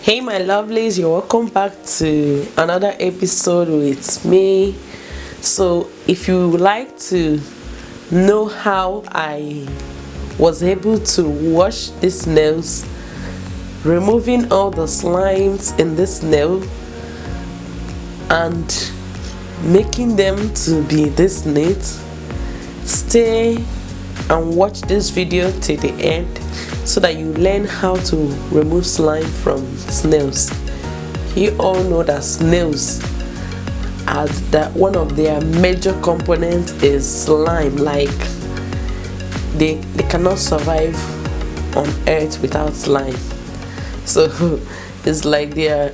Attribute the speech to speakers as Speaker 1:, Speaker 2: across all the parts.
Speaker 1: Hey my lovelies, you're welcome back to another episode with me. So if you would like to know how I was able to wash these nails, removing all the slimes in this nail and making them to be this neat, stay and watch this video till the end so that you learn how to remove slime from snails. You all know that snails are that one of their major components is slime. Like they cannot survive on earth without slime. So it's like their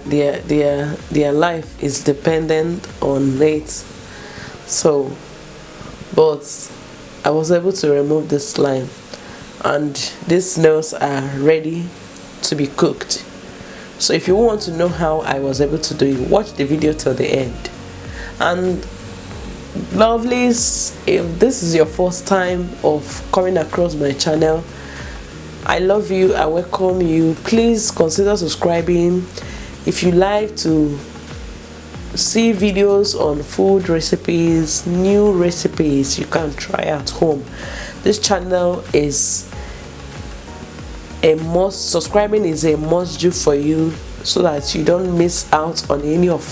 Speaker 1: life is dependent on it. So but I was able to remove the slime and these snails are ready to be cooked. So if you want to know how I was able to do it, watch the video till the end. And lovelies, if this is your first time of coming across my channel, I love you, I welcome you. Please consider subscribing. If you like to see videos on food recipes, new recipes you can try at home, this channel is a must. Subscribing is a must do for you so that you don't miss out on any of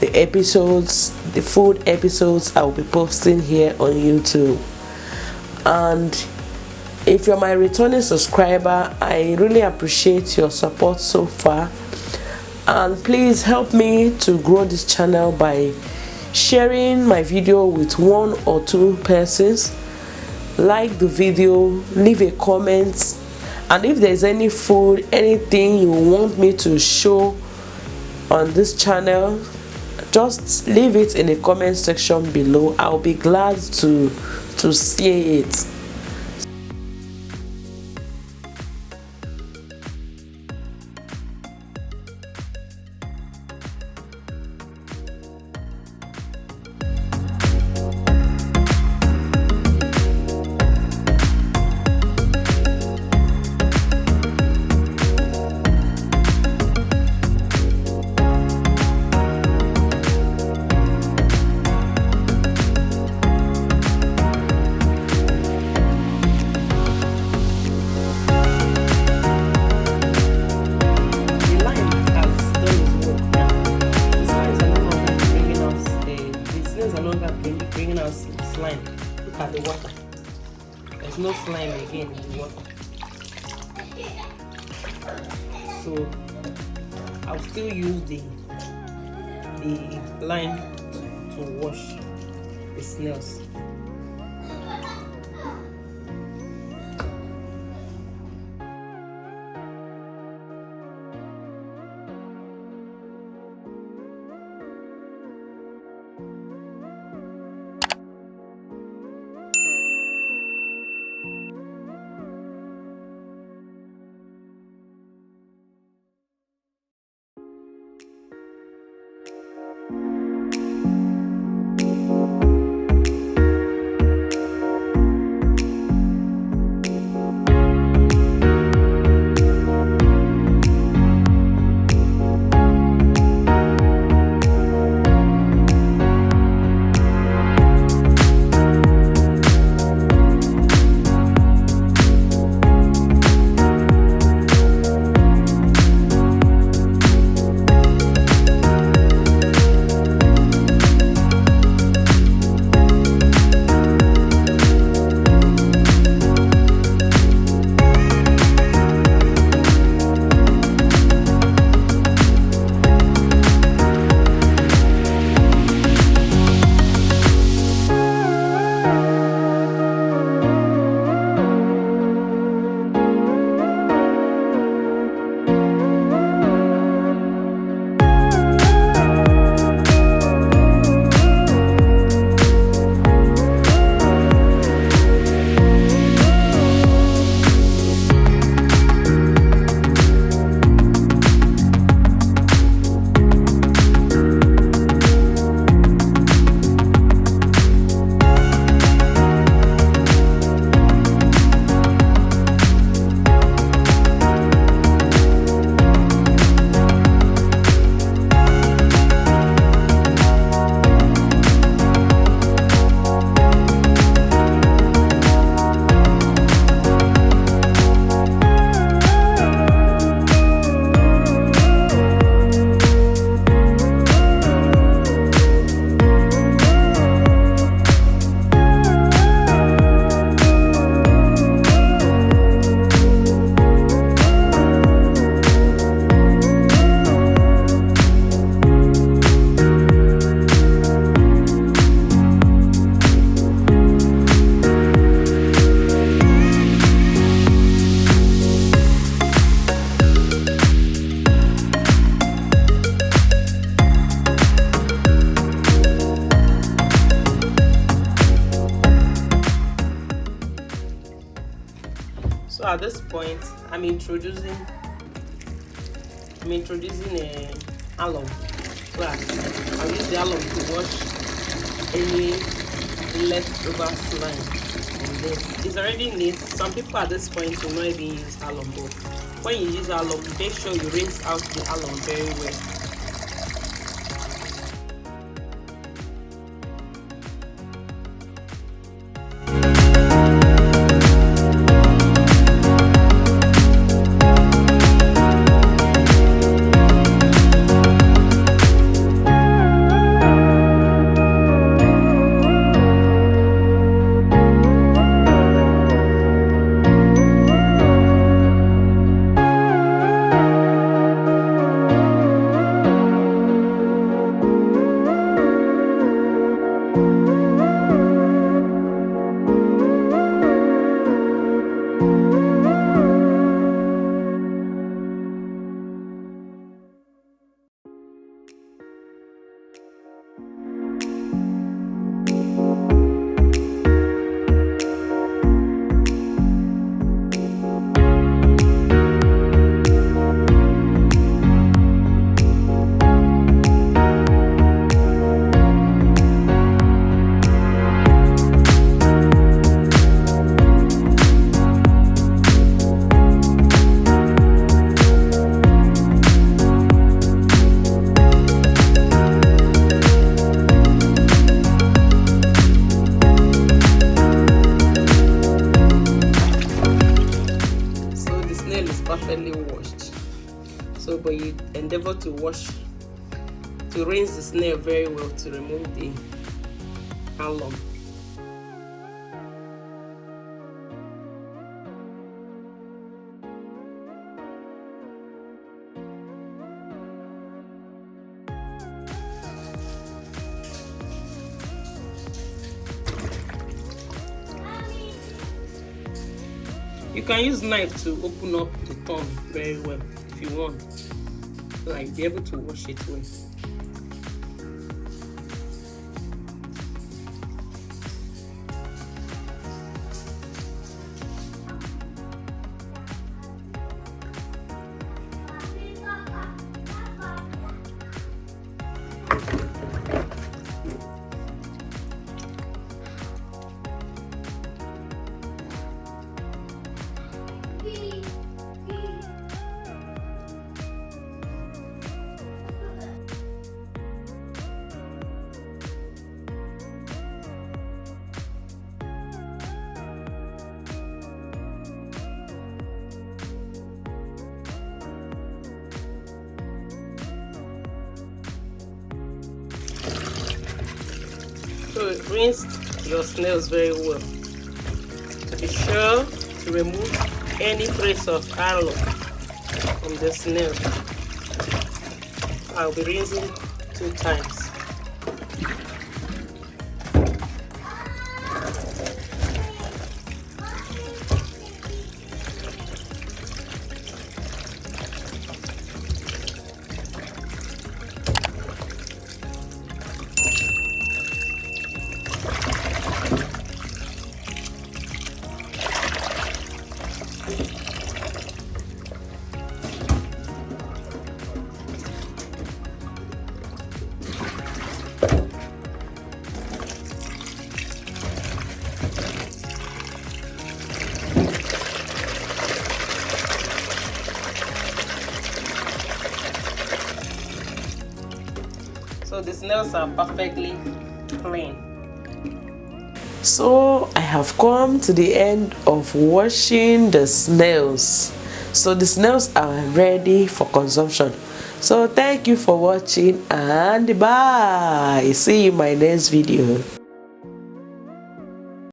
Speaker 1: the episodes, the food episodes I will be posting here on YouTube. And if you're my returning subscriber, I really appreciate your support so far. And please help me to grow this channel by sharing my video with 1 or 2 persons. Like the video, leave a comment, and if there's any food, anything you want me to show on this channel, just leave it in the comment section below. I'll be glad to see it. Bringing out slime. Look at the water. There's no slime again in the water. So I'll still use the lime to wash the snails. this point, I'm introducing a alum. Well, I'll use the alum to wash any leftover slime on this. It's already neat. Some people at this point will not even use alum, but when you use alum, make sure you rinse out the alum very well. Perfectly washed, so but you endeavor to rinse the snail very well to remove the alum. You can use knife to open up the thumb very well if you want, like be able to wash it well. So rinse your snails very well. Be sure to remove any trace of alum from the snail. I'll be rinsing 2 times. So the snails are perfectly clean. So I have come to the end of washing the snails. So the snails are ready for consumption. So thank you for watching and bye. See you in my next video.